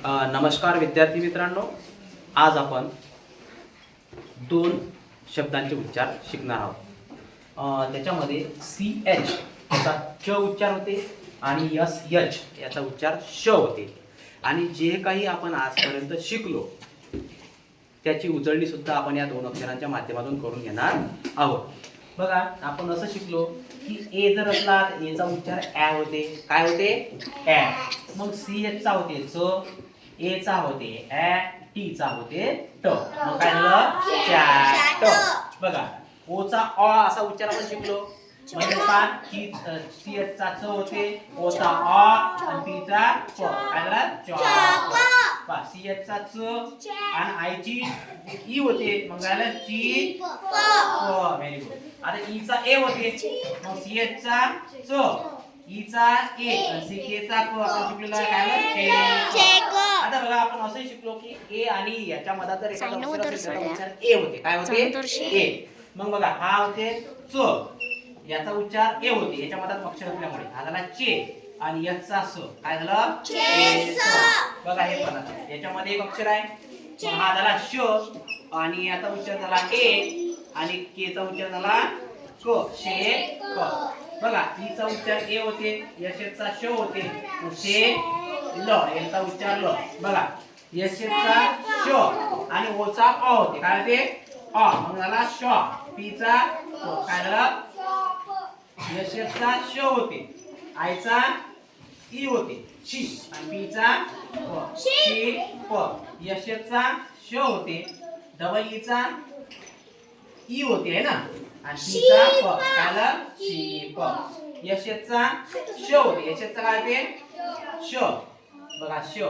नमस्कार विद्यार्थी मित्रांनो, आज आपण दोन शब्दांचे उच्चार शिकणार आहोत। त्याच्यामध्ये CH याचा च उच्चार होते आणि SH याचा उच्चार श होते। आणि जे काही आपण आजपर्यंत शिकलो त्याची उजळणी सुद्धा आपण या दोन अक्षरांच्या माध्यमातून करून घेणार आहोत। बघा, आपण असं शिकलो की ए जर असला तर ए चा उच्चार ॲ होते। काय होते? ॲ। मग CH चा होते च, ए चा होते ॲ, टी चा होते ट। मग काय झालं? चॅट। बघा, ओ चा अ असा उच्चार आपण शिकलो। म्हणजे काय? की CH चा च होते, ओ चा अ आणि टी चा प। काय झालं? चॉक। बा CH चा च आणि आय ची ई होते, मग झालं ची प। Very good. आता ई चा ए होते, मग CH चा च, ई चा ए आणि CK चा क आपण शिकलेला काय झालं? चेक। आता बघा, आपण असं शिकलो की ए आणि ई याच्या मध्ये जर एखादा अक्षर असेल त्याचा उच्चार ए होते। काय होते? ए। मग बघा, हा होते च, याचा उच्चार ए होते याच्या मध्ये अक्षर असल्यामुळे। हा झाला चे आणि एच चा स, काय झालं? चेस। बघा, हे बघा, याच्यामध्ये एक अक्षर आहे, मग हा झाला श आणि याचा उच्चार झाला ए आणि के चा उच्चार झाला क, शे क। बघा, ई चा उच्चार ए होते, एच चा श होते, शे ल, याचा उच्चार ल। बघा, एच चा श आणि ओ चा अ होते। काय होते? अ। मग झाला श, पी चा क, काय झालं? एच चा श होते, आय चा ई होते शी आणि बी चा प, शी प। एच चा श होते, डबल ई चा ई होते है ना, आणि सी चा प, काय झालं? शीप। एच चा श होते, एच चा काय होते? श। बघा, श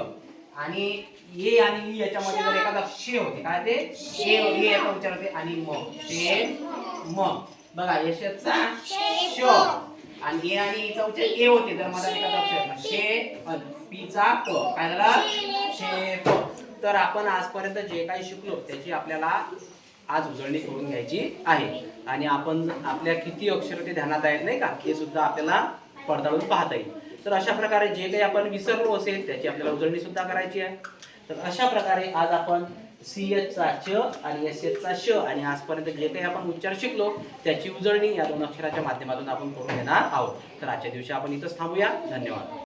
आणि ए आणि ई याच्यामध्ये जर एखादा शे होते, काय ते? ए याचा उच्चार होते आणि म, शे म। बघा, एच चा श आणि ए आणि ई चा उच्चार ए होते, तर माझा एखादा अक्षर शे पी चा प, काय झालं? शेप। तर आपण आजपर्यंत जे काही शिकलो त्याची आपल्याला आज उजळणी करून घ्यायची आहे आणि आपण आपल्या किती अक्षर ते ध्यानात आहेत नाही का, हे सुद्धा आपल्याला पडताळून पाहता येईल। तर अशा प्रकारे जे काही आपण विसरलो असेल त्याची आपल्याला उजळणी सुद्धा करायची आहे। तर अशा प्रकारे आज आपण CH चा च आणि SH चा श आणि आजपर्यंत जे काही आपण उच्चार शिकलो त्याची उजळणी या दोन अक्षराच्या माध्यमातून आपण करून घेणार आहोत। तर आजच्या दिवशी आपण इथंच थांबूया। धन्यवाद।